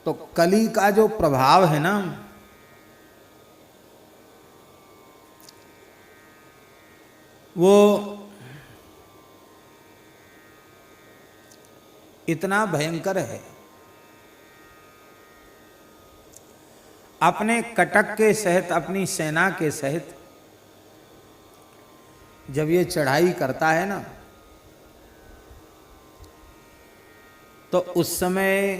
तो कली का जो प्रभाव है ना, वो इतना भयंकर है। अपने कटक के सहित, अपनी सेना के सहित जब ये चढ़ाई करता है ना, तो उस समय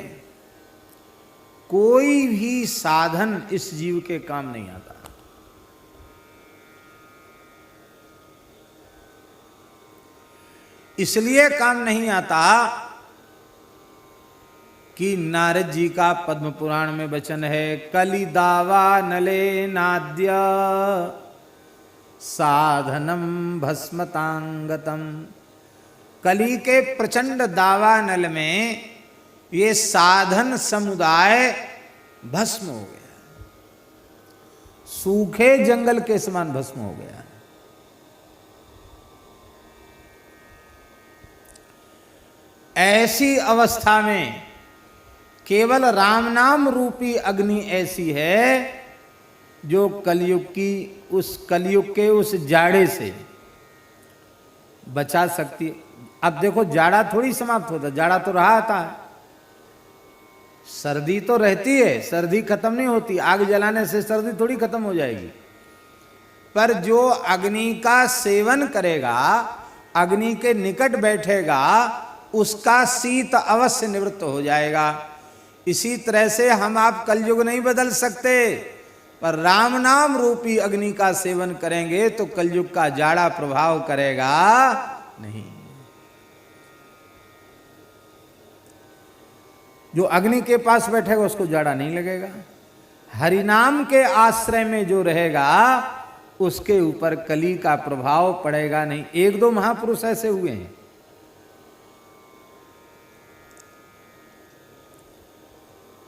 कोई भी साधन इस जीव के काम नहीं आता। इसलिए काम नहीं आता कि नारद जी का पद्म पुराण में वचन है, कली दावा नले नाद्य साधनम भस्मतांगतम। कली के प्रचंड दावानल में ये साधन समुदाय भस्म हो गया, सूखे जंगल के समान भस्म हो गया। ऐसी अवस्था में केवल राम नाम रूपी अग्नि ऐसी है जो कलयुग की, उस कलयुग के उस जाड़े से बचा सकती है। अब देखो, जाड़ा थोड़ी समाप्त होता, जाड़ा तो रहा था, सर्दी तो रहती है, सर्दी खत्म नहीं होती। आग जलाने से सर्दी थोड़ी खत्म हो जाएगी। पर जो अग्नि का सेवन करेगा, अग्नि के निकट बैठेगा, उसका शीत अवश्य निवृत्त हो जाएगा। इसी तरह से हम आप कलयुग नहीं बदल सकते, पर राम नाम रूपी अग्नि का सेवन करेंगे तो कलयुग का जाड़ा प्रभाव करेगा नहीं। जो अग्नि के पास बैठेगा उसको जाड़ा नहीं लगेगा। हरिनाम के आश्रय में जो रहेगा उसके ऊपर कली का प्रभाव पड़ेगा नहीं। एक दो महापुरुष ऐसे हुए हैं।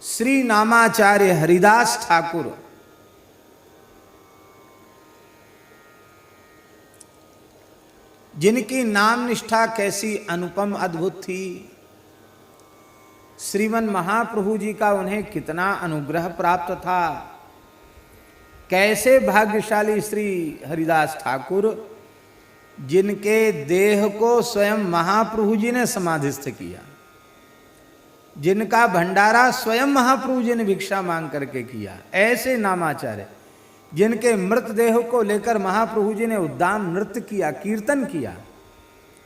श्री नामाचार्य हरिदास ठाकुर, जिनकी नाम निष्ठा कैसी अनुपम अद्भुत थी, श्रीमन महाप्रभु जी का उन्हें कितना अनुग्रह प्राप्त था। कैसे भाग्यशाली श्री हरिदास ठाकुर, जिनके देह को स्वयं महाप्रभु जी ने समाधिस्थ किया, जिनका भंडारा स्वयं महाप्रभु जी ने भिक्षा मांग करके किया। ऐसे नामाचार्य, जिनके मृतदेह को लेकर महाप्रभु जी ने उद्दाम नृत्य किया, कीर्तन किया।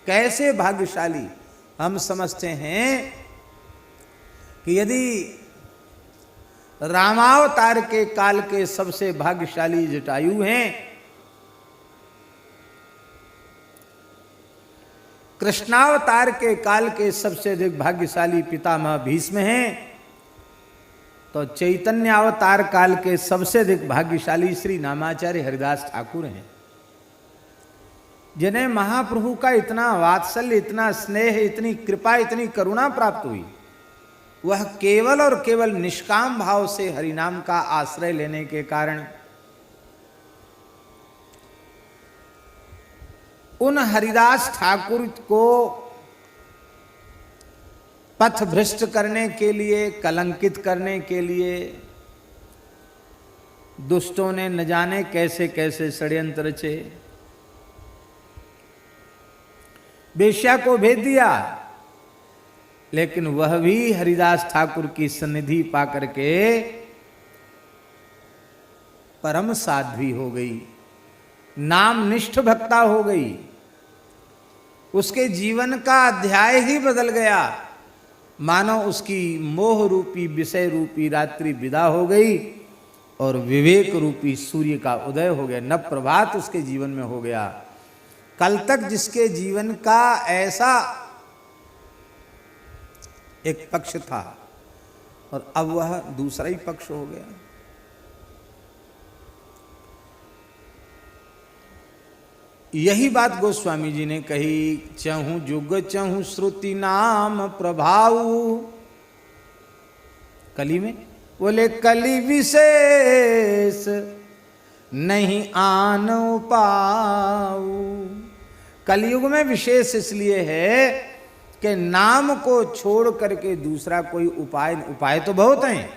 कैसे भाग्यशाली। हम समझते हैं कि यदि रामावतार के काल के सबसे भाग्यशाली जटायु हैं, कृष्णावतार के काल के सबसे अधिक भाग्यशाली पितामह भीष्म हैं, तो चैतन्य अवतार काल के सबसे अधिक भाग्यशाली श्री नामाचार्य हरिदास ठाकुर हैं, जिन्हें महाप्रभु का इतना वात्सल्य, इतना स्नेह, इतनी कृपा, इतनी करुणा प्राप्त हुई। वह केवल और केवल निष्काम भाव से हरिनाम का आश्रय लेने के कारण उन हरिदास ठाकुर को पथ भ्रष्ट करने के लिए, कलंकित करने के लिए दुष्टों ने न जाने कैसे कैसे षड्यंत्र रचे। वेश्या को भेज दिया, लेकिन वह भी हरिदास ठाकुर की सन्निधि पाकर के परम साध्वी हो गई, नामनिष्ठ भक्ता हो गई। उसके जीवन का अध्याय ही बदल गया। मानो उसकी मोह रूपी, विषय रूपी रात्रि विदा हो गई और विवेक रूपी सूर्य का उदय हो गया, नव प्रभात उसके जीवन में हो गया। कल तक जिसके जीवन का ऐसा एक पक्ष था और अब वह दूसरा ही पक्ष हो गया। यही बात गोस्वामी जी ने कही, चहु जुग चहु श्रुति नाम प्रभाव। कली में बोले कली विशेष नहीं आन पाऊ। कलयुग में विशेष इसलिए है कि नाम को छोड़ करके दूसरा कोई उपाय तो बहुत हैं,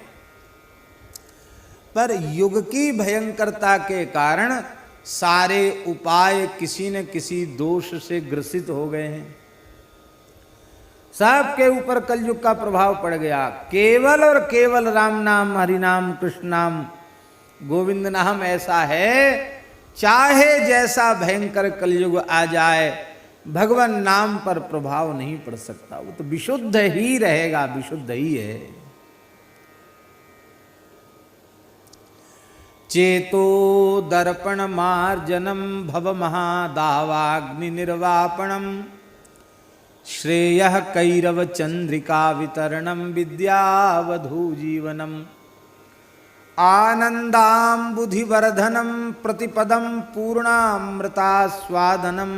पर युग की भयंकरता के कारण सारे उपाय किसी न किसी दोष से ग्रसित हो गए हैं। सबके ऊपर कलयुग का प्रभाव पड़ गया। केवल और केवल राम नाम, हरि नाम, कृष्ण नाम, गोविंद नाम ऐसा है, चाहे जैसा भयंकर कलयुग आ जाए, भगवान नाम पर प्रभाव नहीं पड़ सकता। वो तो विशुद्ध ही रहेगा, विशुद्ध ही है। चेतो दर्पण मार्जनम भव महादावाग्नि निर्वापणम श्रेयः कैरव चंद्रिका वितरणम विद्यावधू जीवनम आनंदाम्बुधिवर्धनम प्रतिपदम पूर्णामृतास्वादनम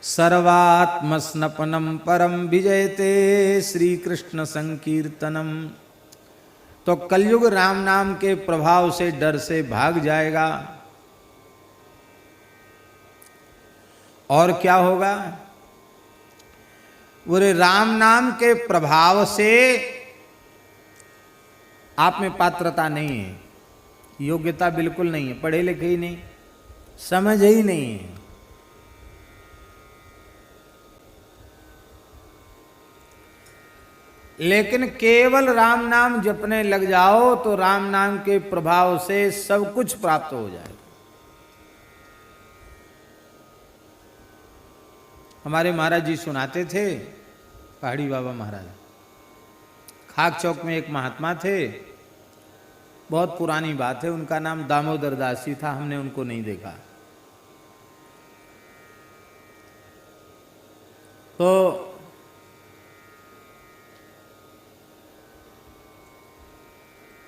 सर्वात्मस्नपनम परम विजयते श्री कृष्ण संकीर्तनम। तो कलयुग राम नाम के प्रभाव से, डर से भाग जाएगा। और क्या होगा? बोले राम नाम के प्रभाव से आप में पात्रता नहीं है, योग्यता बिल्कुल नहीं है, पढ़े लिखे ही नहीं, समझ ही नहीं है। लेकिन केवल राम नाम जपने लग जाओ तो राम नाम के प्रभाव से सब कुछ प्राप्त हो जाएगा। हमारे महाराज जी सुनाते थे, पहाड़ी बाबा महाराज, खाक चौक में एक महात्मा थे, बहुत पुरानी बात है, उनका नाम दामोदर दास जी था, हमने उनको नहीं देखा। तो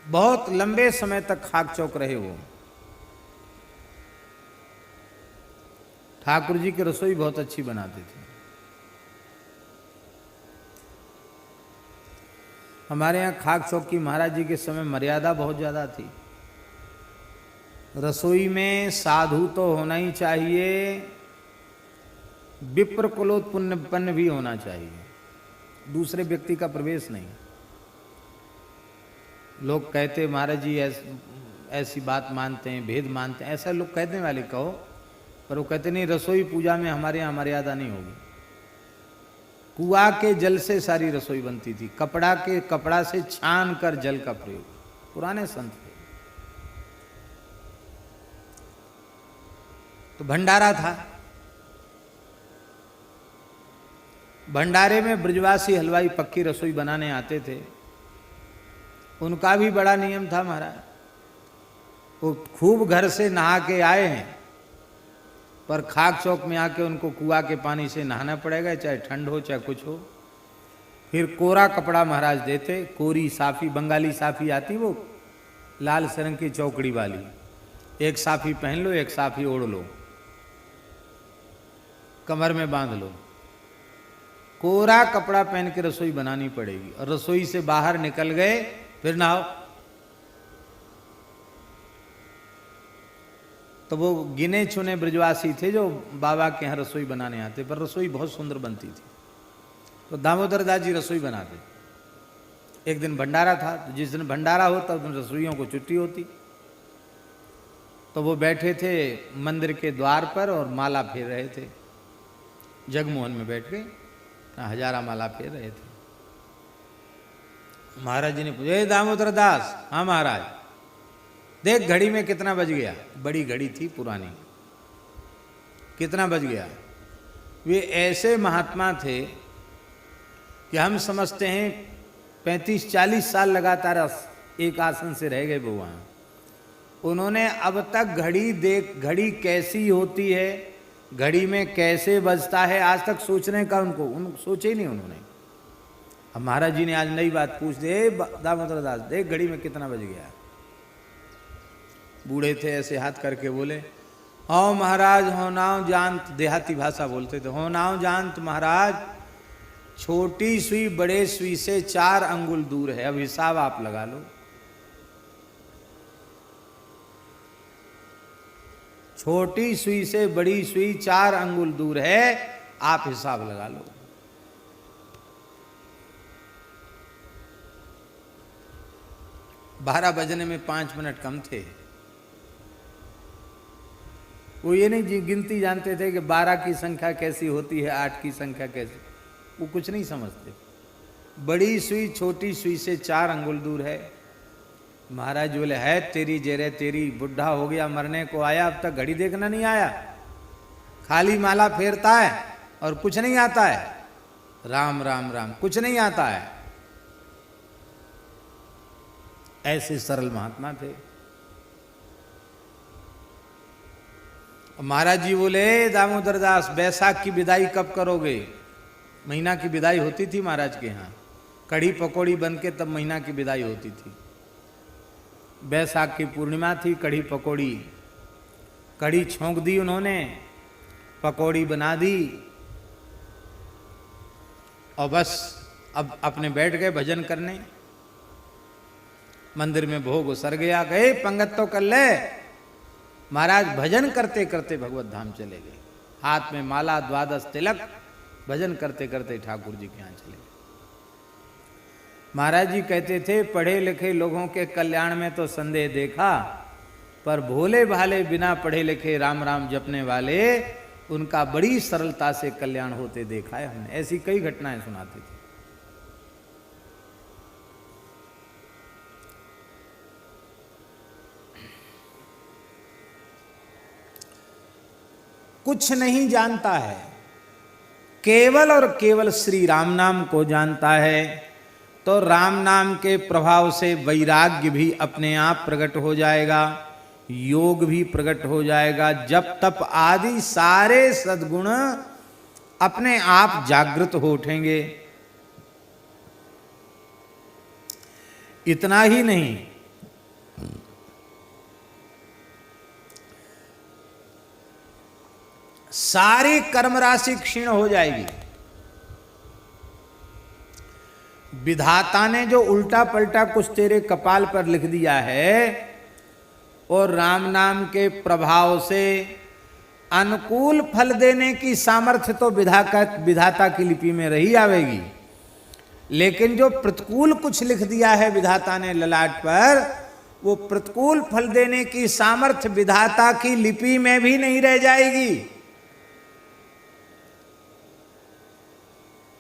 बहुत लंबे समय तक खाक चौक रहे वो। ठाकुर जी की रसोई बहुत अच्छी बनाते थे। हमारे यहाँ खाक चौक की महाराज जी के समय मर्यादा बहुत ज़्यादा थी। रसोई में साधु तो होना ही चाहिए, विप्र कुलोत्पन्न भी होना चाहिए, दूसरे व्यक्ति का प्रवेश नहीं। लोग कहते महाराज जी ऐसी बात मानते हैं, भेद मानते हैं, ऐसा लोग कहने वाले कहो, पर वो कहते नहीं, रसोई पूजा में हमारे यहाँ मर्यादा नहीं होगी। कुआं के जल से सारी रसोई बनती थी, कपड़ा से छान कर जल का प्रयोग, पुराने संत थे। तो भंडारा था, भंडारे में ब्रजवासी हलवाई पक्की रसोई बनाने आते थे। उनका भी बड़ा नियम था महाराज, वो खूब घर से नहा के आए हैं, पर खाक चौक में आके उनको कुआं के पानी से नहाना पड़ेगा, चाहे ठंड हो चाहे कुछ हो। फिर कोरा कपड़ा महाराज देते, कोरी साफी, बंगाली साफी आती वो लाल सरंग की चौकड़ी वाली, एक साफी पहन लो, एक साफी ओढ़ लो, कमर में बांध लो, कोरा कपड़ा पहन के रसोई बनानी पड़ेगी। और रसोई से बाहर निकल गए फिर नहाओ। तो वो गिने चुने ब्रजवासी थे जो बाबा के यहाँ रसोई बनाने आते, पर रसोई बहुत सुंदर बनती थी। तो दामोदर दास जी रसोई बनाते। एक दिन भंडारा था, तो जिस दिन भंडारा होता उस दिन रसोइयों को छुट्टी होती। तो वो बैठे थे मंदिर के द्वार पर और माला फेर रहे थे, जगमोहन में बैठ के हजारा माला फेर रहे थे। महाराज जी ने पूछा, दामोदर दास? हाँ महाराज। देख घड़ी में कितना बज गया। बड़ी घड़ी थी पुरानी, कितना बज गया। वे ऐसे महात्मा थे कि हम समझते हैं 35-40 साल लगातार एक आसन से रह गए वो वहाँ। उन्होंने अब तक घड़ी कैसी होती है, घड़ी में कैसे बजता है, आज तक सोचने का उनको सोचे ही नहीं उन्होंने। अब महाराज जी ने आज नई बात पूछ दी, दामोदर दास देख घड़ी में कितना बज गया। बूढ़े थे, ऐसे हाथ करके बोले, हो महाराज हो नाव जानत, देहाती भाषा बोलते थे, हो नाव जानत महाराज, छोटी सुई बड़े सुई से 4 अंगुल दूर है, अब हिसाब आप लगा लो। छोटी सुई से बड़ी सुई 4 अंगुल दूर है, आप हिसाब लगा लो। बारह बजने में 5 मिनट कम थे। वो ये नहीं गिनती जानते थे कि 12 की संख्या कैसी होती है, 8 की संख्या कैसी, वो कुछ नहीं समझते। बड़ी सुई छोटी सुई से 4 अंगुल दूर है। महाराज बोले है तेरी जेरे तेरी, बुढ़ा हो गया मरने को आया, अब तक घड़ी देखना नहीं आया, खाली माला फेरता है और कुछ नहीं आता है, राम राम राम कुछ नहीं आता है। ऐसे सरल महात्मा थे। महाराज जी बोले दामोदर दास बैसाख की विदाई कब करोगे? महीना की विदाई होती थी महाराज के यहाँ, कड़ी पकौड़ी बन के तब महीना की विदाई होती थी। बैसाख की पूर्णिमा थी, कड़ी पकौड़ी, कड़ी छोंक दी उन्होंने, पकौड़ी बना दी और बस अब अपने बैठ गए भजन करने। मंदिर में भोग उसर गया, गए पंगत तो कर ले। महाराज भजन करते करते भगवत धाम चले गए, हाथ में माला, द्वादश तिलक, भजन करते करते ठाकुर जी के यहाँ चले गए। महाराज जी कहते थे पढ़े लिखे लोगों के कल्याण में तो संदेह देखा, पर भोले भाले बिना पढ़े लिखे राम राम जपने वाले, उनका बड़ी सरलता से कल्याण होते देखा है हमने। ऐसी कई घटनाएं सुनाते थे। कुछ नहीं जानता है, केवल और केवल श्री राम नाम को जानता है, तो राम नाम के प्रभाव से वैराग्य भी अपने आप प्रकट हो जाएगा, योग भी प्रकट हो जाएगा, जप तप आदि सारे सद्गुण अपने आप जागृत हो उठेंगे। इतना ही नहीं, सारी कर्म राशि क्षीण हो जाएगी। विधाता ने जो उल्टा पलटा कुछ तेरे कपाल पर लिख दिया है, और राम नाम के प्रभाव से अनुकूल फल देने की सामर्थ्य तो विधाता की लिपि में रही आवेगी, लेकिन जो प्रतिकूल कुछ लिख दिया है विधाता ने ललाट पर, वो प्रतिकूल फल देने की सामर्थ्य विधाता की लिपि में भी नहीं रह जाएगी।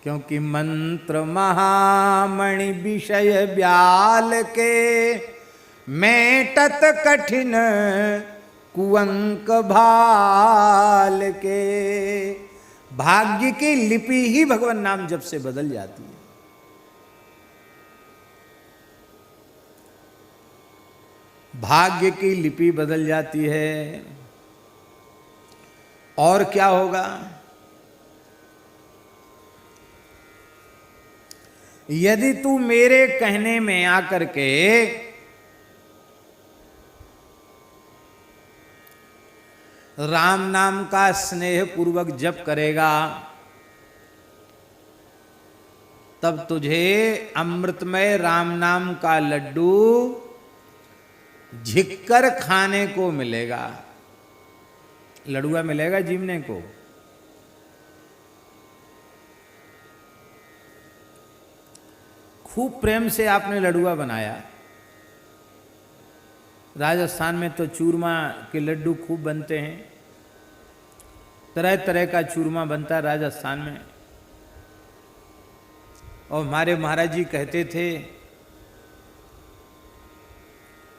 क्योंकि मंत्र महामणि विषय ब्याल के, मेटत कठिन कुअंक भाल के। भाग्य की लिपि ही भगवान नाम जप से बदल जाती है। भाग्य की लिपि बदल जाती है। और क्या होगा? यदि तू मेरे कहने में आकर के राम नाम का स्नेह पूर्वक जप करेगा, तब तुझे अमृतमय राम नाम का लड्डू झिककर खाने को मिलेगा। लडुआ मिलेगा जीवने को। खूब प्रेम से आपने लडुआ बनाया। राजस्थान में तो चूरमा के लड्डू खूब बनते हैं, तरह तरह का चूरमा बनता है राजस्थान में। और हमारे महाराज जी कहते थे,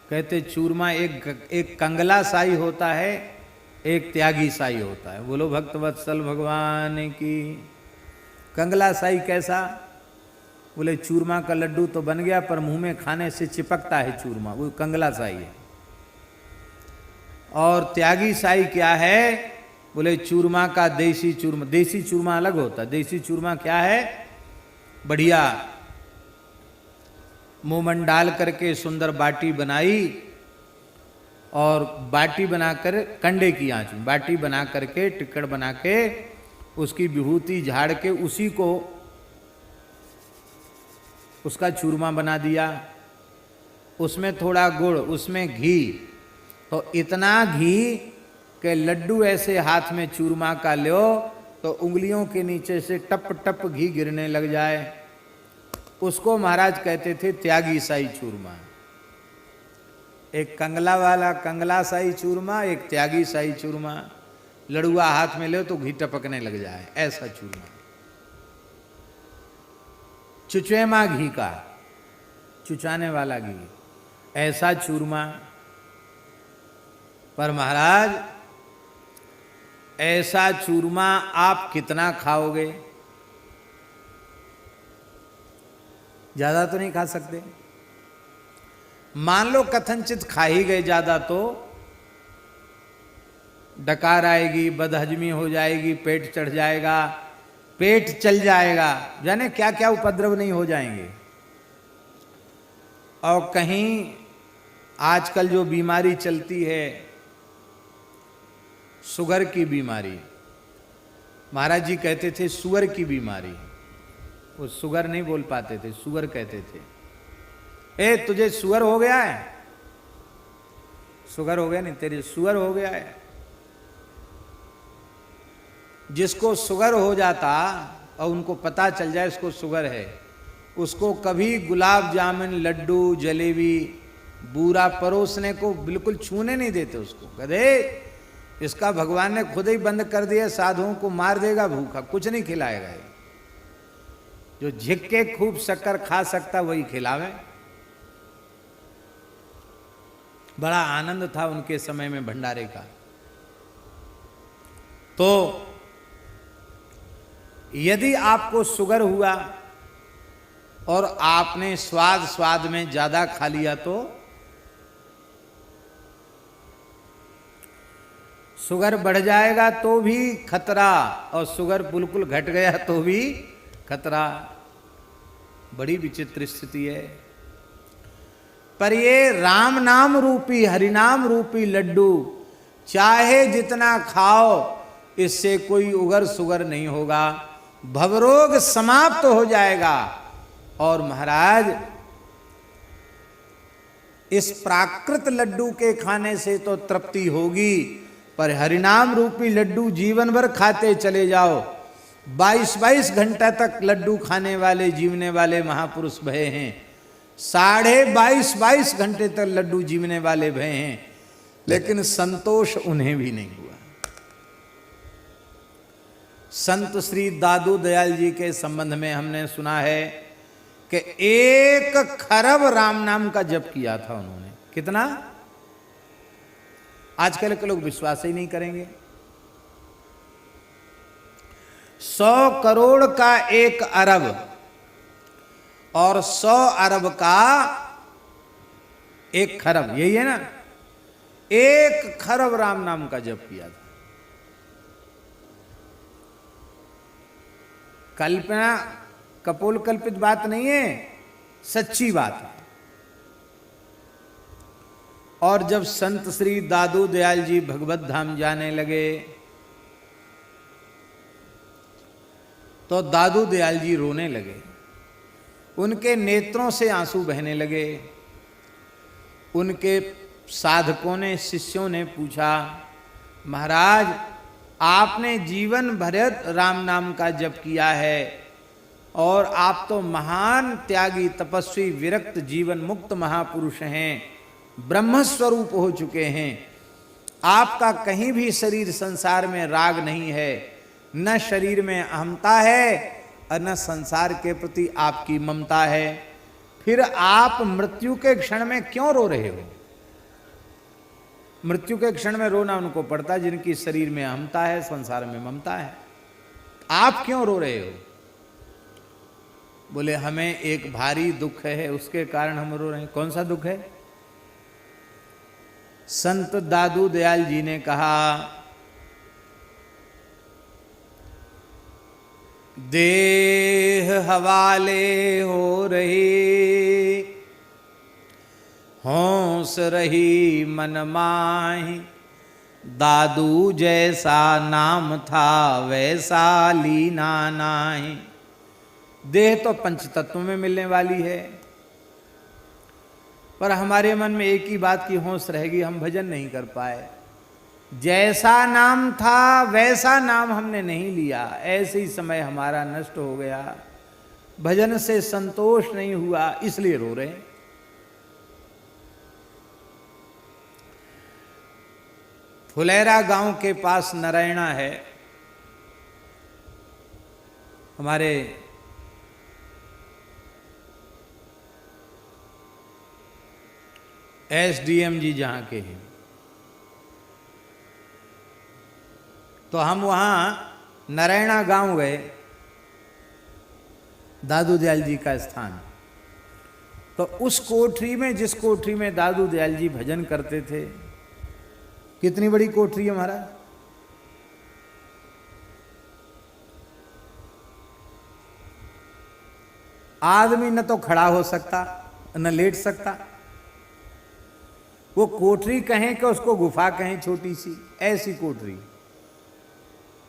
कहते चूरमा एक कंगला साई होता है, एक त्यागी साई होता है। बोलो भक्तवत्सल भगवान की। कंगला साई कैसा? बोले चूरमा का लड्डू तो बन गया, पर मुंह में खाने से चिपकता है चूरमा, वो कंगला साई है। और त्यागी साई क्या है? बोले चूरमा का देसी चूरमा। देसी चूरमा अलग होता है। देसी चूरमा क्या है? बढ़िया मोमन डाल करके सुंदर बाटी बनाई, और बाटी बनाकर कंडे की आंच में बाटी बना करके टिक्कड़ बना के उसकी विभूति झाड़ के उसी को उसका चूरमा बना दिया। उसमें थोड़ा गुड़, उसमें घी, तो इतना घी के लड्डू ऐसे हाथ में चूरमा का लो तो उंगलियों के नीचे से टप टप घी गिरने लग जाए, उसको महाराज कहते थे त्यागी साई चूरमा। एक कंगला वाला कंगला साई चूरमा, एक त्यागी साई चूरमा। लड़ुआ हाथ में ले तो घी टपकने लग जाए, ऐसा चूरमा। चुचेमा घी का, चुचाने वाला घी, ऐसा चूरमा। पर महाराज ऐसा चूरमा आप कितना खाओगे? ज्यादा तो नहीं खा सकते। मान लो कथनचित खा ही गए ज्यादा, तो डकार आएगी, बदहजमी हो जाएगी, पेट चढ़ जाएगा, पेट चल जाएगा, जाने क्या क्या उपद्रव नहीं हो जाएंगे। और कहीं आजकल जो बीमारी चलती है, शुगर की बीमारी, महाराज जी कहते थे सुअर की बीमारी। वो शुगर नहीं बोल पाते थे, सुअर कहते थे। ए तुझे सुअर हो गया है, शुगर हो गया नहीं, तेरे सुअर हो गया है। जिसको शुगर हो जाता और उनको पता चल जाए इसको शुगर है, उसको कभी गुलाब जामुन, लड्डू, जलेबी, बूरा परोसने को बिल्कुल छूने नहीं देते उसको। कहते इसका भगवान ने खुद ही बंद कर दिया, साधुओं को मार देगा भूखा, कुछ नहीं खिलाएगा। जो झिक के खूब शक्कर खा सकता वही खिलावे। बड़ा आनंद था उनके समय में भंडारे का। तो यदि आपको शुगर हुआ और आपने स्वाद स्वाद में ज्यादा खा लिया तो शुगर बढ़ जाएगा तो भी खतरा, और शुगर बिल्कुल घट गया तो भी खतरा। बड़ी विचित्र स्थिति है। पर ये राम नाम रूपी, हरिनाम रूपी लड्डू चाहे जितना खाओ, इससे कोई उगर सुगर नहीं होगा, भवरोग समाप्त हो जाएगा। और महाराज इस प्राकृत लड्डू के खाने से तो तृप्ति होगी, पर हरिनाम रूपी लड्डू जीवन भर खाते चले जाओ। 22-22 घंटा तक लड्डू खाने वाले जीवने वाले महापुरुष भय हैं, 22.5 घंटे तक लड्डू जीवने वाले भय हैं, लेकिन संतोष उन्हें भी नहीं हुआ। संत श्री दादू दयाल जी के संबंध में हमने सुना है कि 1 खरब राम नाम का जप किया था उन्होंने। कितना? आजकल के लोग विश्वास ही नहीं करेंगे। 100 करोड़ का 1 अरब और 100 अरब का 1 खरब, यही है ना। 1 खरब राम नाम का जप किया था। कल्पना, कपोल कल्पित बात नहीं है, सच्ची बात है। और जब संत श्री दादू दयाल जी भगवत धाम जाने लगे तो दादू दयाल जी रोने लगे, उनके नेत्रों से आंसू बहने लगे। उनके साधकों ने, शिष्यों ने पूछा, महाराज आपने जीवन भर राम नाम का जप किया है और आप तो महान त्यागी, तपस्वी, विरक्त, जीवन मुक्त महापुरुष हैं, ब्रह्म स्वरूप हो चुके हैं। आपका कहीं भी शरीर संसार में राग नहीं है, न शरीर में अहमता है और न संसार के प्रति आपकी ममता है। फिर आप मृत्यु के क्षण में क्यों रो रहे हो? मृत्यु के क्षण में रोना उनको पड़ता जिनकी शरीर में अहमता है, संसार में ममता है। आप क्यों रो रहे हो? बोले हमें एक भारी दुख है, उसके कारण हम रो रहे हैं। कौन सा दुख है? संत दादू दयाल जी ने कहा, देह हवाले हो रही, होश रही मन माही, दादू जैसा नाम था वैसा लीना नाही। देह तो पंच तत्वों में मिलने वाली है, पर हमारे मन में एक ही बात की होश रहेगी, हम भजन नहीं कर पाए। जैसा नाम था वैसा नाम हमने नहीं लिया, ऐसे ही समय हमारा नष्ट हो गया, भजन से संतोष नहीं हुआ, इसलिए रो रहे हैं। फुलेरा गांव के पास नारायणा है, हमारे एसडीएम जी जहाँ के हैं, तो हम वहाँ नारायणा गांव गए, दादू दयाल जी का स्थान। तो उस कोठरी में, जिस कोठरी में दादू दयाल जी भजन करते थे, कितनी बड़ी कोठरी है महाराज, आदमी न तो खड़ा हो सकता न लेट सकता, वो कोठरी कहें कि उसको गुफा कहें, छोटी सी ऐसी कोठरी।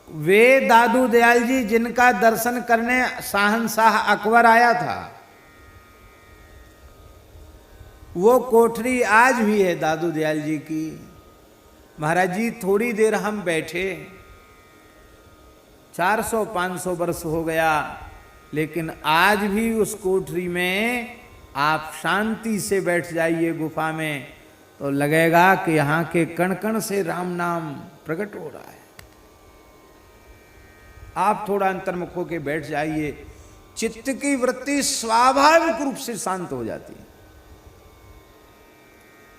वे दादू दयाल जी जिनका दर्शन करने शाहनशाह अकबर आया था, वो कोठरी आज भी है दादू दयाल जी की। महाराज जी थोड़ी देर हम बैठे, 400-500 वर्ष हो गया, लेकिन आज भी उस कोठरी में आप शांति से बैठ जाइए गुफा में, तो लगेगा कि यहाँ के कण कण से राम नाम प्रकट हो रहा है। आप थोड़ा अंतर्मुख होकर बैठ जाइए, चित्त की वृत्ति स्वाभाविक रूप से शांत हो जाती है,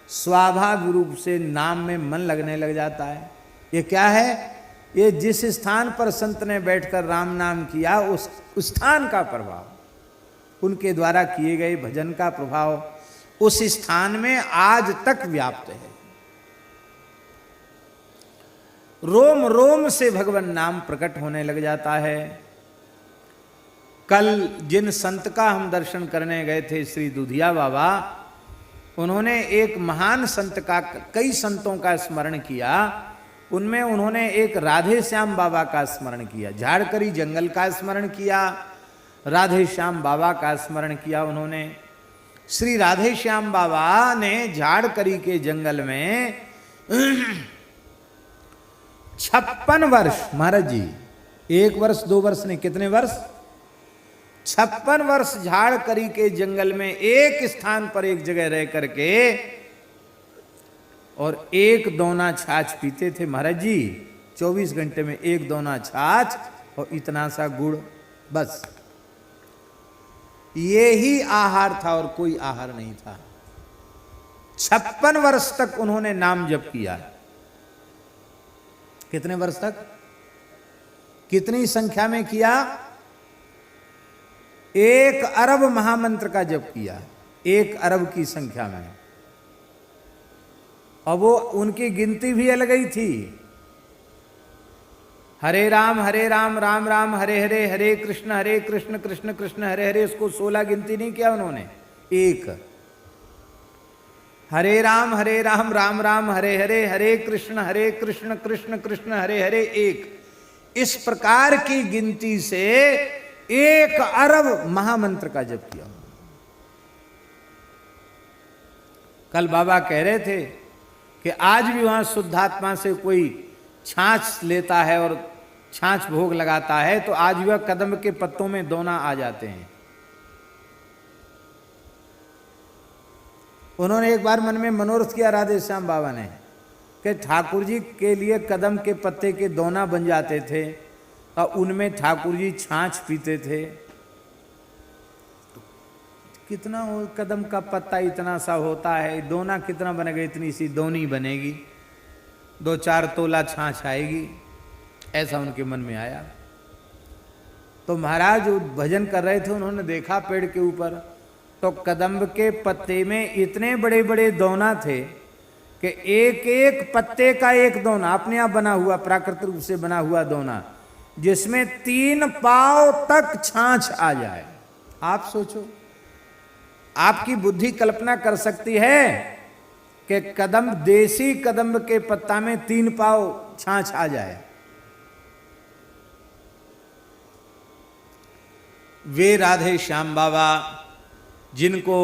स्वाभाविक रूप से नाम में मन लगने लग जाता है। ये क्या है? ये जिस स्थान पर संत ने बैठकर राम नाम किया, उस स्थान का प्रभाव, उनके द्वारा किए गए भजन का प्रभाव उस स्थान में आज तक व्याप्त है। रोम रोम से भगवान नाम प्रकट होने लग जाता है। कल जिन संत का हम दर्शन करने गए थे, श्री दुधिया बाबा, उन्होंने एक महान संत का, कई संतों का स्मरण किया। उनमें उन्होंने एक राधे श्याम बाबा का स्मरण किया, झाड़करी जंगल का स्मरण किया, राधे श्याम बाबा का स्मरण किया उन्होंने। श्री राधे श्याम बाबा ने झाड़करी के जंगल में 56 वर्ष, महाराज जी 1 वर्ष 2 वर्ष नहीं, कितने वर्ष, 56 वर्ष झाड़करी के जंगल में एक स्थान पर एक जगह रह करके और एक दोना छाछ पीते थे महाराज जी। 24 घंटे में एक दोना छाछ और इतना सा गुड़, बस ये ही आहार था और कोई आहार नहीं था। 56 वर्ष तक उन्होंने नाम जप किया। कितने वर्ष तक, कितनी संख्या में किया? 1 अरब महामंत्र का जप किया, 1 अरब की संख्या में। और वो उनकी गिनती भी अलग ही थी। हरे राम राम राम हरे हरे, हरे कृष्ण कृष्ण कृष्ण हरे हरे, इसको 16 गिनती नहीं किया उन्होंने, 1। हरे राम राम राम हरे हरे, हरे कृष्ण कृष्ण कृष्ण हरे हरे, 1। इस प्रकार की गिनती से 1 अरब महामंत्र का जप किया। कल बाबा कह रहे थे कि आज भी वहां शुद्धात्मा से कोई छाछ लेता है और छाछ भोग लगाता है, तो आज वह कदम के पत्तों में दोना आ जाते हैं। उन्होंने एक बार मन में मनोरथ किया राधे श्याम बाबा ने कि ठाकुर जी के लिए कदम के पत्ते के दोना बन जाते थे और उनमें ठाकुर जी छाछ पीते थे। कितना हो, कदम का पत्ता इतना सा होता है, दोना कितना बनेगा, इतनी सी दोनी बनेगी, 2-4 तोला छाछ आएगी, ऐसा उनके मन में आया। तो महाराज भजन कर रहे थे, उन्होंने देखा पेड़ के ऊपर, तो कदम्ब के पत्ते में इतने बड़े बड़े दोना थे कि एक एक पत्ते का एक दोना, अपने आप बना हुआ, प्राकृतिक रूप से बना हुआ दोना, जिसमें 3 पाव तक छाछ आ जाए। आप सोचो, आपकी बुद्धि कल्पना कर सकती है कि कदम, देसी कदम्ब के पत्ता में 3 पाव छाछ आ जाए। वे राधे श्याम बाबा, जिनको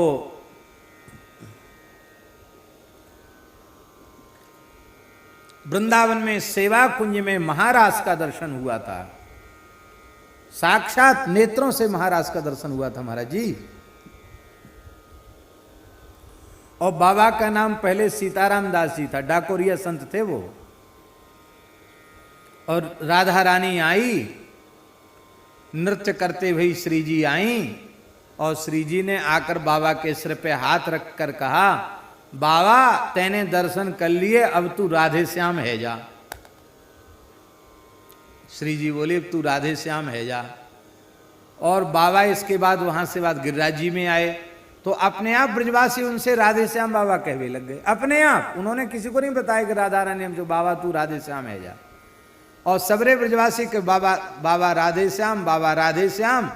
वृंदावन में सेवा कुंज में महाराज का दर्शन हुआ था, साक्षात नेत्रों से महाराज का दर्शन हुआ था महाराज जी। और बाबा का नाम पहले सीताराम दास जी था, डाकोरिया संत थे वो। और राधा रानी आई, नृत्य करते हुए श्री जी आई, और श्री जी ने आकर बाबा के सिर पे हाथ रखकर कहा, बाबा तेने दर्शन कर लिए, अब तू राधे श्याम है जा। श्री जी बोले अब तू राधे श्याम है जा। और बाबा इसके बाद वहां से बाद गिरिराज जी में आए, तो अपने आप ब्रजवासी उनसे राधे श्याम बाबा कहने लग गए, अपने आप। उन्होंने किसी को नहीं बताया कि राधा रानी हम जो बाबा तू राधे श्याम है जा। और सबरे ब्रजवासी के बाबा बाबा राधे श्याम, बाबा राधे श्याम।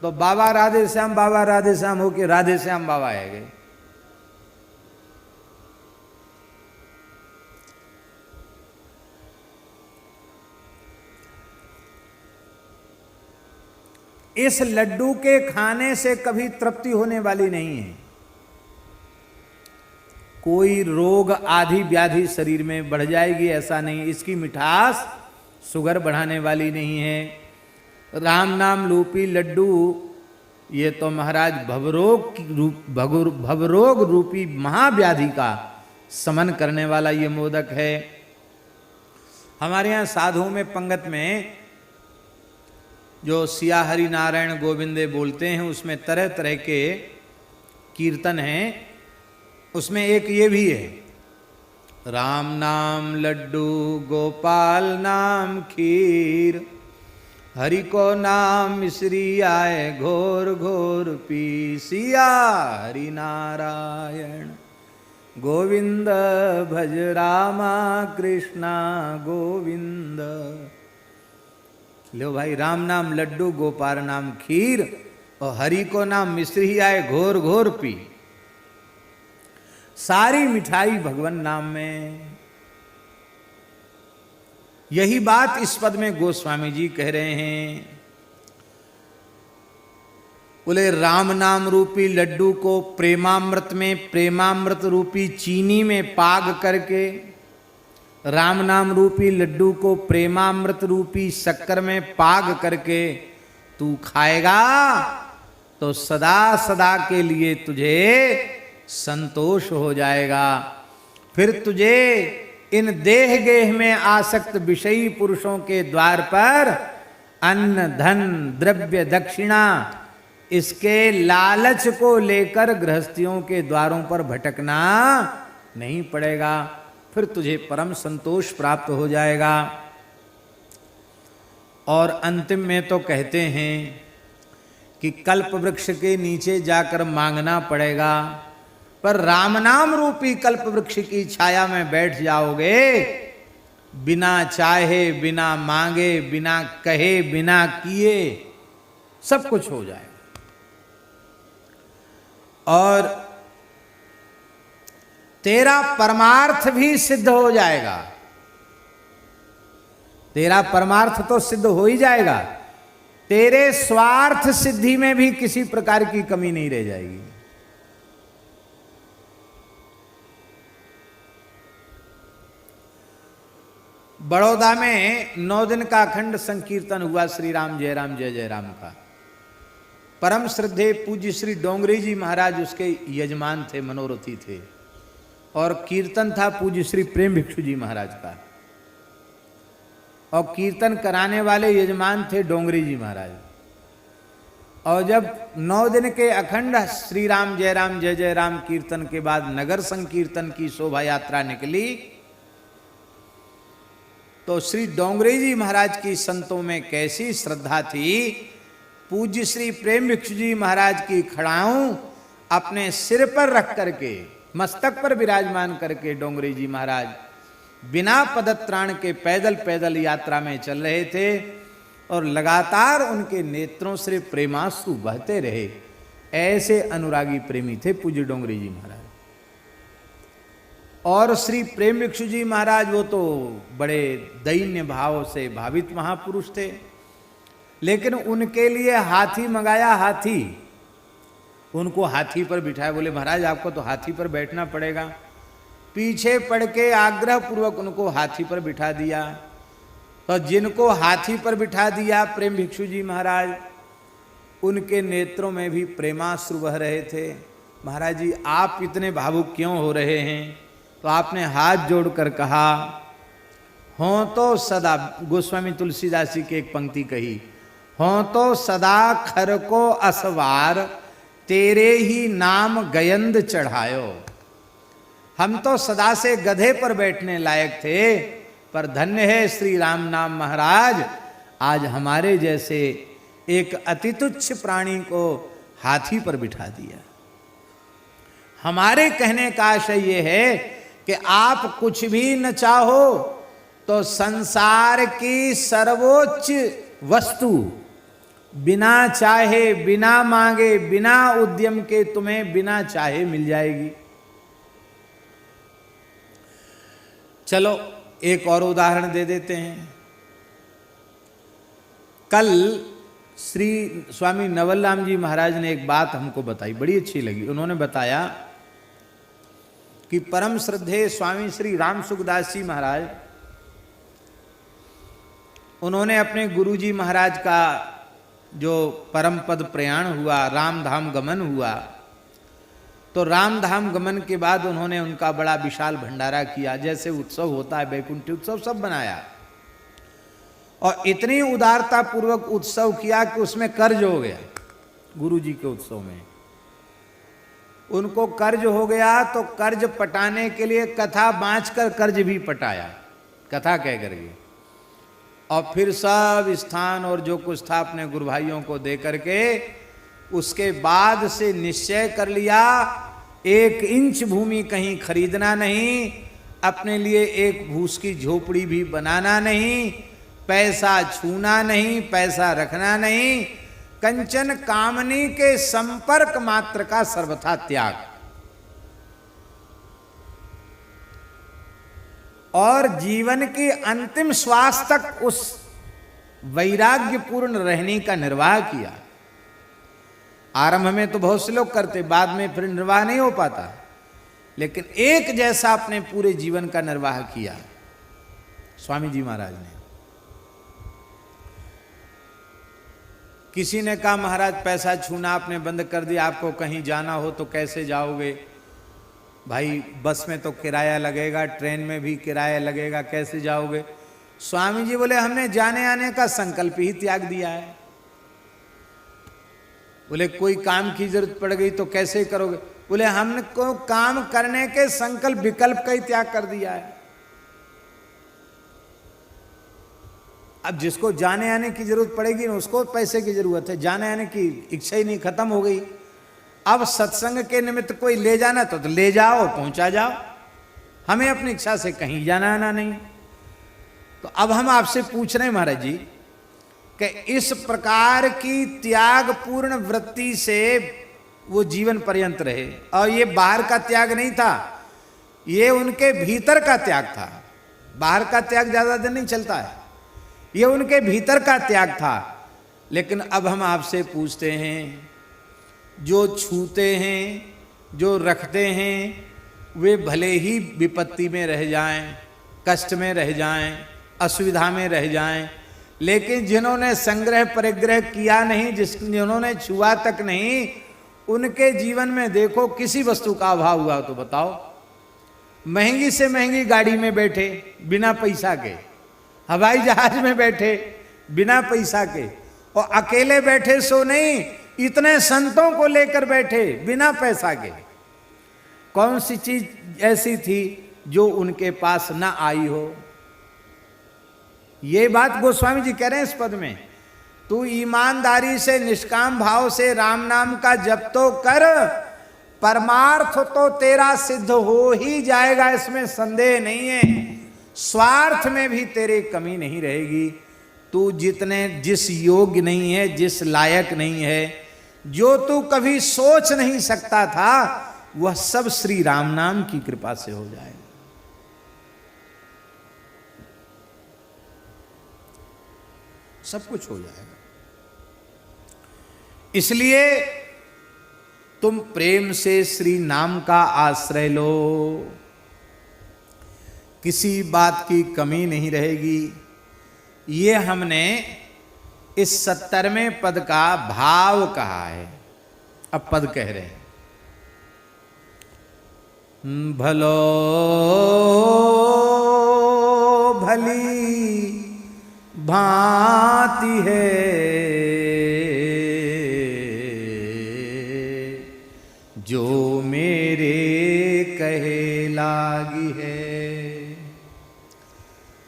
तो बाबा राधे श्याम होके राधे श्याम बाबा है गए। इस लड्डू के खाने से कभी तृप्ति होने वाली नहीं है। कोई रोग आदि व्याधि शरीर में बढ़ जाएगी ऐसा नहीं। इसकी मिठास शुगर बढ़ाने वाली नहीं है। राम नाम रूपी लड्डू ये तो महाराज भवरोग रूपी महाव्याधि का समन करने वाला ये मोदक है। हमारे यहाँ साधुओं में पंगत में जो सिया हरि नारायण गोविंदे बोलते हैं, उसमें तरह तरह के कीर्तन हैं। उसमें एक ये भी है, राम नाम लड्डू गोपाल नाम खीर, हरि को नाम मिश्री आए घोर घोर पी, सिया हरि नारायण गोविंद भज रामा कृष्णा गोविंद। लो भाई, राम नाम लड्डू गोपाल नाम खीर और हरि को नाम मिश्री आए घोर घोर पी। सारी मिठाई भगवान नाम में। यही बात इस पद में गोस्वामी जी कह रहे हैं। बोले राम नाम रूपी लड्डू को प्रेमामृत में, प्रेमामृत रूपी चीनी में पाग करके, राम नाम रूपी लड्डू को प्रेमामृत रूपी शक्कर में पाग करके तू खाएगा तो सदा सदा के लिए तुझे संतोष हो जाएगा। फिर तुझे इन देह गेह में आसक्त विषयी पुरुषों के द्वार पर अन्न धन द्रव्य दक्षिणा इसके लालच को लेकर गृहस्थियों के द्वारों पर भटकना नहीं पड़ेगा। फिर तुझे परम संतोष प्राप्त हो जाएगा। और अंतिम में तो कहते हैं कि कल्प वृक्ष के नीचे जाकर मांगना पड़ेगा, पर राम नाम रूपी कल्प वृक्ष की छाया में बैठ जाओगे, बिना चाहे बिना मांगे बिना कहे बिना किए सब कुछ हो जाएगा। और तेरा परमार्थ भी सिद्ध हो जाएगा। तेरा परमार्थ तो सिद्ध हो ही जाएगा, तेरे स्वार्थ सिद्धि में भी किसी प्रकार की कमी नहीं रह जाएगी। बड़ौदा में 9 दिन का अखंड संकीर्तन हुआ श्री राम जय राम का। परम श्रद्धेय पूज्य श्री डोंगरी जी महाराज उसके यजमान थे, मनोरथी थे। और कीर्तन था पूज्य श्री प्रेम भिक्षु जी महाराज का, और कीर्तन कराने वाले यजमान थे डोंगरी जी महाराज। और जब 9 दिन के अखंड श्री राम जय राम कीर्तन के बाद नगर संकीर्तन की शोभा यात्रा निकली, तो श्री डोंगरी जी महाराज की संतों में कैसी श्रद्धा थी। पूज्य श्री प्रेम भिक्षु जी महाराज की खड़ाऊं अपने सिर पर रख करके, मस्तक पर विराजमान करके डोंगरी जी महाराज बिना पदत्राण के पैदल पैदल यात्रा में चल रहे थे, और लगातार उनके नेत्रों से प्रेमाश्रु बहते रहे। ऐसे अनुरागी प्रेमी थे पूज्य डोंगरी जी महाराज। और श्री प्रेम भिक्षु जी महाराज वो तो बड़े दैन्य भाव से भावित महापुरुष थे, लेकिन उनके लिए हाथी मंगाया। हाथी, उनको हाथी पर बिठाया। बोले महाराज आपको तो हाथी पर बैठना पड़ेगा। पीछे पड़ के आग्रह पूर्वक उनको हाथी पर बिठा दिया। तो जिनको हाथी पर बिठा दिया प्रेम भिक्षु जी महाराज, उनके नेत्रों में भी प्रेमाश्रु बह रहे थे। महाराज जी आप इतने भावुक क्यों हो रहे हैं? तो आपने हाथ जोड़कर कहा, हों तो सदा, गोस्वामी तुलसीदास जी की एक पंक्ति कही, हों तो सदा खर को असवार, तेरे ही नाम गयंद चढ़ायो। हम तो सदा से गधे पर बैठने लायक थे, पर धन्य है श्री राम नाम महाराज, आज हमारे जैसे एक अति तुच्छ प्राणी को हाथी पर बिठा दिया। हमारे कहने का आशय ये है कि आप कुछ भी न चाहो तो संसार की सर्वोच्च वस्तु बिना चाहे, बिना मांगे, बिना उद्यम के तुम्हें बिना चाहे मिल जाएगी। चलो एक और उदाहरण दे देते हैं। कल श्री स्वामी नवलराम जी महाराज ने एक बात हमको बताई, बड़ी अच्छी लगी। उन्होंने बताया कि परम श्रद्धेय स्वामी श्री राम सुखदास जी महाराज, उन्होंने अपने गुरुजी महाराज का जो परम पद प्रयाण हुआ, राम धाम गमन हुआ, तो राम धाम गमन के बाद उन्होंने उनका बड़ा विशाल भंडारा किया, जैसे उत्सव होता है वैकुंठी उत्सव, सब बनाया। और इतनी उदारता पूर्वक उत्सव किया कि उसमें कर्ज हो गया। गुरुजी के उत्सव में उनको कर्ज हो गया, तो कर्ज पटाने के लिए कथा बाँच कर कर्ज भी पटाया, कथा कह करके। और फिर सब स्थान और जो कुछ था अपने गुरु भाइयों को दे करके, उसके बाद से निश्चय कर लिया 1 इंच भूमि कहीं खरीदना नहीं, अपने लिए एक भूस की झोपड़ी भी बनाना नहीं, पैसा छूना नहीं, पैसा रखना नहीं, कंचन कामनी के संपर्क मात्र का सर्वथा त्याग। और जीवन की अंतिम श्वास तक उस वैराग्यपूर्ण रहने का निर्वाह किया। आरंभ में तो बहुत से लोग करते, बाद में फिर निर्वाह नहीं हो पाता, लेकिन एक जैसा अपने पूरे जीवन का निर्वाह किया स्वामी जी महाराज ने। किसी ने कहा महाराज पैसा छूना आपने बंद कर दिया, आपको कहीं जाना हो तो कैसे जाओगे? भाई बस में तो किराया लगेगा, ट्रेन में भी किराया लगेगा, कैसे जाओगे? स्वामी जी बोले हमने जाने आने का संकल्प ही त्याग दिया है। बोले कोई काम की जरूरत पड़ गई तो कैसे करोगे? बोले हमको काम करने के संकल्प विकल्प का ही त्याग कर दिया है। अब जिसको जाने आने की जरूरत पड़ेगी ना, उसको पैसे की जरूरत है, जाने आने की इच्छा ही नहीं, खत्म हो गई। अब सत्संग के निमित्त कोई ले जाना तो ले जाओ, पहुंचा जाओ, हमें अपनी इच्छा से कहीं जाना आना नहीं। तो अब हम आपसे पूछ रहे हैं महाराज जी कि इस प्रकार की त्याग पूर्ण वृत्ति से वो जीवन पर्यंत रहे। और ये बाहर का त्याग नहीं था, ये उनके भीतर का त्याग था। बाहर का त्याग ज्यादा दिन नहीं चलता है, ये उनके भीतर का त्याग था। लेकिन अब हम आपसे पूछते हैं, जो छूते हैं, जो रखते हैं, वे भले ही विपत्ति में रह जाएं, कष्ट में रह जाएं, असुविधा में रह जाएं, लेकिन जिन्होंने संग्रह परिग्रह किया नहीं, जिन्होंने छुआ तक नहीं, उनके जीवन में देखो किसी वस्तु का अभाव हुआ तो बताओ। महंगी से महंगी गाड़ी में बैठे बिना पैसा के, हवाई जहाज में बैठे बिना पैसा के, और अकेले बैठे सो नहीं, इतने संतों को लेकर बैठे बिना पैसा के। कौन सी चीज ऐसी थी जो उनके पास ना आई हो? ये बात गोस्वामी जी कह रहे हैं इस पद में। तू ईमानदारी से निष्काम भाव से राम नाम का जप तो कर, परमार्थ तो तेरा सिद्ध हो ही जाएगा, इसमें संदेह नहीं है। स्वार्थ में भी तेरी कमी नहीं रहेगी। तू जिस योग्य नहीं है, जिस लायक नहीं है, जो तू कभी सोच नहीं सकता था, वह सब श्री राम नाम की कृपा से हो जाएगा। सब कुछ हो जाएगा। इसलिए तुम प्रेम से श्री नाम का आश्रय लो। किसी बात की कमी नहीं रहेगी। ये हमने इस 70वें पद का भाव कहा है। अब पद कह रहे हैं, भलो भली भांति है जो मेरे कहे लागी है।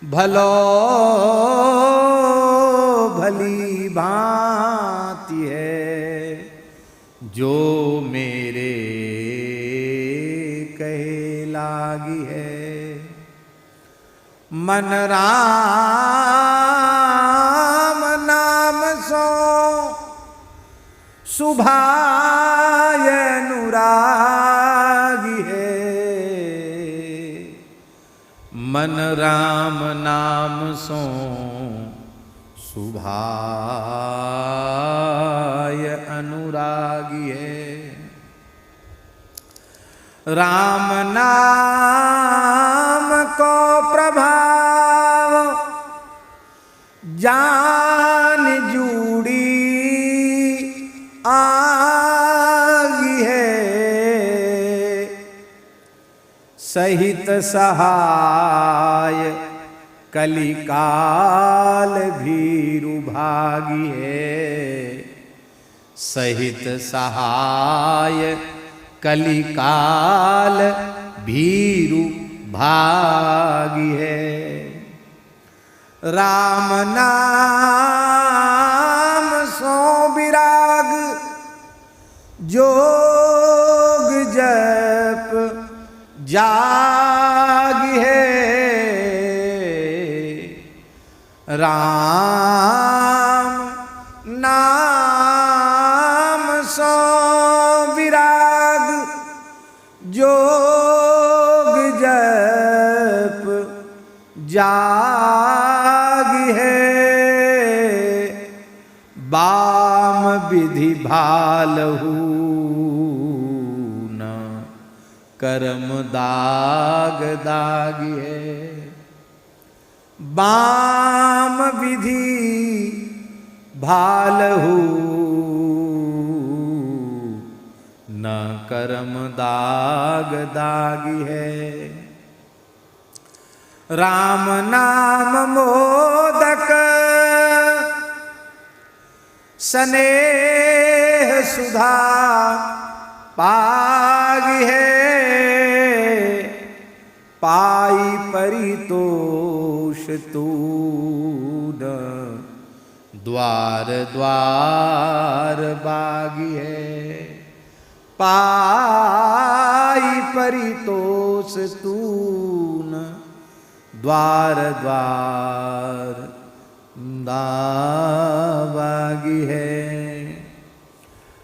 भलो भली भांति है जो मेरे कहे लागी है। मन राम नाम सो सुभाय अनुरागी है। मन राम नाम सो सुभाय अनुरागी है। राम नाम को प्रभाव जान जूड़ी आगी है। सहित सहाय कलिकाल भीरु भागी है। सहित सहाय कलिकाल भीरु भागी है। राम नाम सो विराग जोग जप जागी है। राम नाम सो विराग जोग जप जागी है। बाम विधि भालहू न कर्म दाग दागी है। बाम विधि भालहू न कर्म दाग दागी है। राम नाम मोदक स्नेह सुधा पागी है। पाई परितोष तून द्वार द्वार बागी है। पाई परितोष तून द्वार द्वार दावागी है।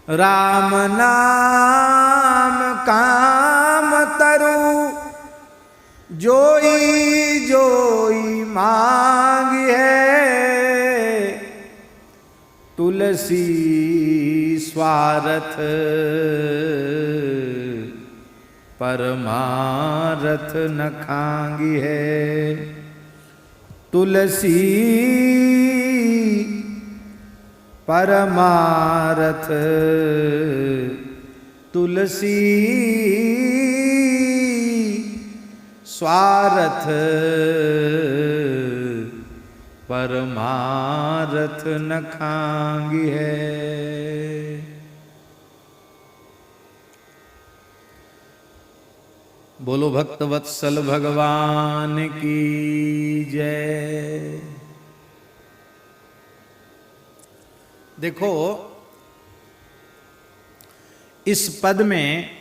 राम नाम काम तरु जोई जोई मांगी है। तुलसी स्वार्थ परमारथ न खांगी है। तुलसी परमारथ तुलसी स्वार्थ परमारथ न खांगी है। बोलो भक्त वत्सल भगवान की जय। देखो इस पद में